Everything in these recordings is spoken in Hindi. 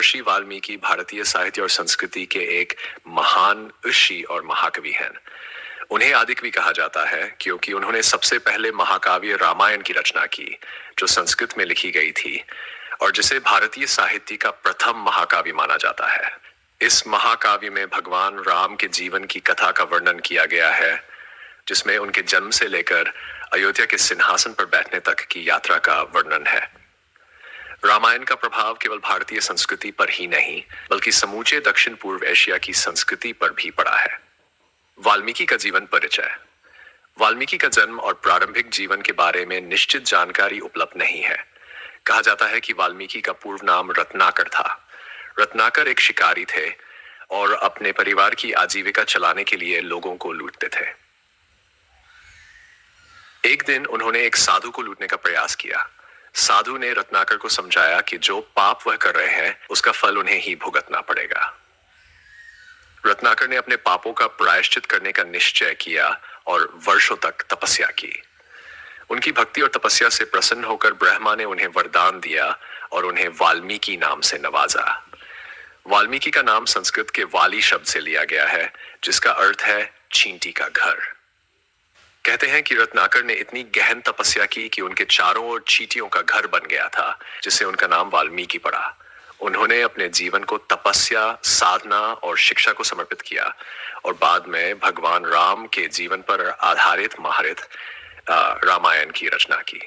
महर्षि वाल्मीकि भारतीय साहित्य और संस्कृति के एक महान ऋषि और महाकवि हैं। उन्हें आदिकवि कहा जाता है क्योंकि उन्होंने सबसे पहले महाकाव्य रामायण की रचना की, जो संस्कृत में लिखी गई थी और जिसे भारतीय साहित्य का प्रथम महाकाव्य माना जाता है। इस महाकाव्य में भगवान राम के जीवन की कथा का वर्णन किया गया है, जिसमें उनके जन्म से लेकर अयोध्या के सिंहासन पर बैठने तक की यात्रा का वर्णन है। रामायण का प्रभाव केवल भारतीय संस्कृति पर ही नहीं, बल्कि समूचे दक्षिण पूर्व एशिया की संस्कृति पर भी पड़ा है। वाल्मीकि का जीवन परिचय। वाल्मीकि का जन्म और प्रारंभिक जीवन के बारे में निश्चित जानकारी उपलब्ध नहीं है। कहा जाता है कि वाल्मीकि का पूर्व नाम रत्नाकर था। रत्नाकर एक शिकारी थे और अपने परिवार की आजीविका चलाने के लिए लोगों को लूटते थे। एक दिन उन्होंने एक साधु को लूटने का प्रयास किया। साधु ने रत्नाकर को समझाया कि जो पाप वह कर रहे हैं उसका फल उन्हें ही भुगतना पड़ेगा। रत्नाकर ने अपने पापों का प्रायश्चित करने का निश्चय किया और वर्षों तक तपस्या की। उनकी भक्ति और तपस्या से प्रसन्न होकर ब्रह्मा ने उन्हें वरदान दिया और उन्हें वाल्मीकि नाम से नवाजा। वाल्मीकि का नाम संस्कृत के वाली शब्द से लिया गया है, जिसका अर्थ है चींटी का घर। कहते हैं कि रत्नाकर ने इतनी गहन तपस्या की कि उनके चारों ओर चींटियों का घर बन गया था, जिससे उनका नाम वाल्मीकि पड़ा। उन्होंने अपने जीवन को तपस्या, साधना और शिक्षा को समर्पित किया और बाद में भगवान राम के जीवन पर आधारित महारत रामायण की रचना की।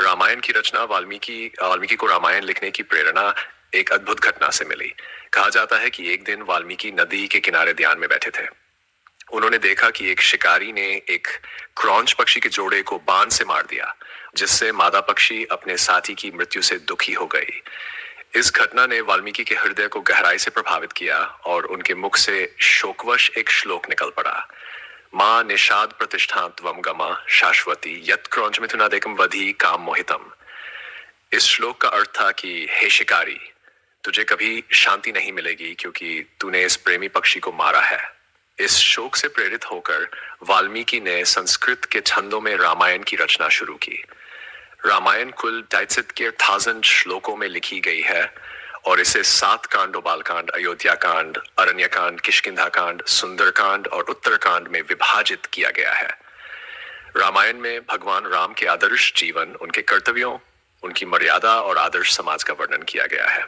रामायण की रचना वाल्मीकि को रामायण लिखने की प्रेरणा एक अद्भुत घटना से मिली। कहा जाता है कि एक दिन वाल्मीकि नदी के किनारे ध्यान में बैठे थे। उन्होंने देखा कि एक शिकारी ने एक क्रॉंच पक्षी के जोड़े को बाण से मार दिया, जिससे मादा पक्षी अपने साथी की मृत्यु से दुखी हो गई। इस घटना ने वाल्मीकि के हृदय को गहराई से प्रभावित किया और उनके मुख से शोकवश एक श्लोक निकल पड़ा। मां निषाद प्रतिष्ठा त्वम गमा शाश्वती यत् क्रौंच मिथुनादेकम वधि काम मोहितम। इस श्लोक का अर्थ था कि हे शिकारी, तुझे कभी शांति नहीं मिलेगी क्योंकि तूने इस प्रेमी पक्षी को मारा है। इस शोक से प्रेरित होकर वाल्मीकि ने संस्कृत के छंदों में रामायण की रचना शुरू की। रामायण कुल 1000 श्लोकों में लिखी गई है और इसे 7 कांडों, बालकांड, अयोध्या कांड, अरण्यकांड, किष्किंधा, सुंदरकांड और उत्तरकांड में विभाजित किया गया है। रामायण में भगवान राम के आदर्श जीवन, उनके कर्तव्यों, उनकी मर्यादा और आदर्श समाज का वर्णन किया गया है।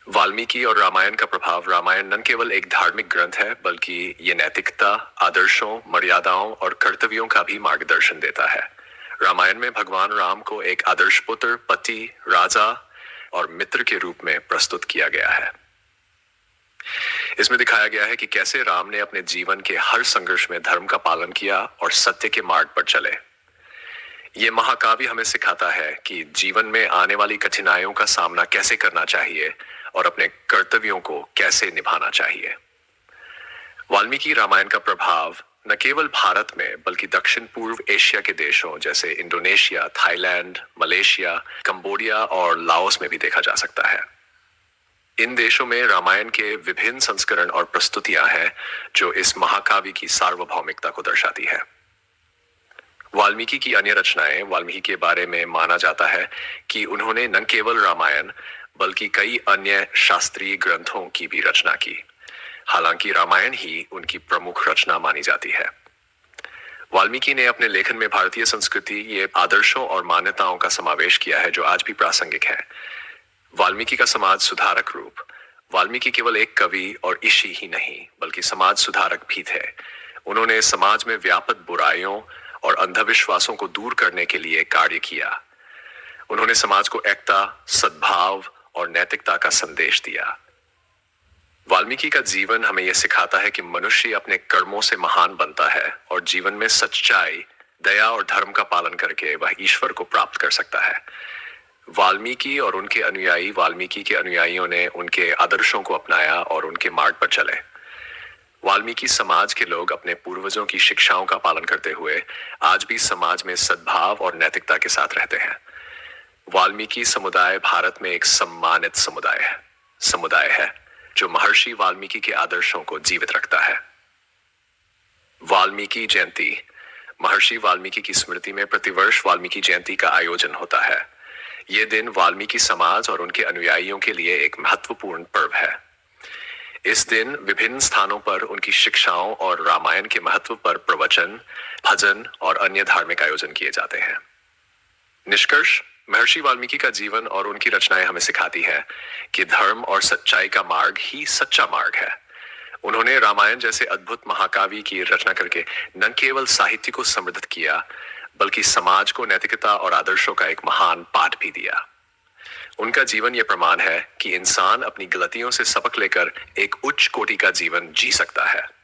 वाल्मीकि और रामायण का प्रभाव। रामायण न केवल एक धार्मिक ग्रंथ है, बल्कि ये नैतिकता, आदर्शों, मर्यादाओं और कर्तव्यों का भी मार्गदर्शन देता है। रामायण में भगवान राम को एक आदर्श पुत्र, पति, राजा और मित्र के रूप में प्रस्तुत किया गया है। इसमें दिखाया गया है कि कैसे राम ने अपने जीवन के हर संघर्ष में धर्म का पालन किया और सत्य के मार्ग पर चले। ये महाकाव्य हमें सिखाता है कि जीवन में आने वाली कठिनाइयों का सामना कैसे करना चाहिए और अपने कर्तव्यों को कैसे निभाना चाहिए। वाल्मीकि रामायण का प्रभाव न केवल भारत में बल्कि दक्षिण पूर्व एशिया के देशों जैसे इंडोनेशिया, थाईलैंड, मलेशिया, कंबोडिया और लाओस में भी देखा जा सकता है। इन देशों में रामायण के विभिन्न संस्करण और प्रस्तुतियां हैं जो इस महाकाव्य की सार्वभौमिकता को दर्शाती है। वाल्मीकि की अन्य रचनाएं। वाल्मीकि के बारे में माना जाता है कि उन्होंने न केवल रामायण बल्कि कई अन्य शास्त्रीय ग्रंथों की भी रचना की। हालांकि रामायण ही उनकी प्रमुख रचना मानी जाती है। वाल्मीकि ने अपने लेखन में भारतीय संस्कृति, ये आदर्शों और मान्यताओं का समावेश किया है जो आज भी प्रासंगिक है। वाल्मीकि का समाज सुधारक रूप। वाल्मीकि केवल एक कवि और ऋषि ही नहीं बल्कि समाज सुधारक भी थे। उन्होंने समाज में व्याप्त बुराइयों और अंधविश्वासों को दूर करने के लिए कार्य किया। उन्होंने समाज को एकता, सद्भाव और नैतिकता का संदेश दिया। वाल्मीकि का जीवन हमें यह सिखाता है कि मनुष्य अपने कर्मों से महान बनता है और जीवन में सच्चाई, दया और धर्म का पालन करके वह ईश्वर को प्राप्त कर सकता है। वाल्मीकि और उनके अनुयायी, वाल्मीकि के अनुयायियों ने उनके आदर्शों को अपनाया और उनके मार्ग पर चले। वाल्मीकि समाज के लोग अपने पूर्वजों की शिक्षाओं का पालन करते हुए आज भी समाज में सद्भाव और नैतिकता के साथ रहते हैं। वाल्मीकि समुदाय भारत में एक सम्मानित समुदाय है जो महर्षि वाल्मीकि के आदर्शों को जीवित रखता है। वाल्मीकि जयंती। महर्षि वाल्मीकि की स्मृति में प्रतिवर्ष वाल्मीकि जयंती का आयोजन होता है। ये दिन वाल्मीकि समाज और उनके अनुयायियों के लिए एक महत्वपूर्ण पर्व है। इस दिन विभिन्न स्थानों पर उनकी शिक्षाओं और रामायण के महत्व पर प्रवचन, भजन और अन्य धार्मिक आयोजन किए जाते हैं। निष्कर्ष, महर्षि वाल्मीकि का जीवन और उनकी रचनाएं हमें सिखाती है कि धर्म और सच्चाई का मार्ग ही सच्चा मार्ग है। उन्होंने रामायण जैसे अद्भुत महाकाव्य की रचना करके न केवल साहित्य को समृद्ध किया, बल्कि समाज को नैतिकता और आदर्शों का एक महान पाठ भी दिया। उनका जीवन यह प्रमाण है कि इंसान अपनी गलतियों से सबक लेकर एक उच्च कोटि का जीवन जी सकता है।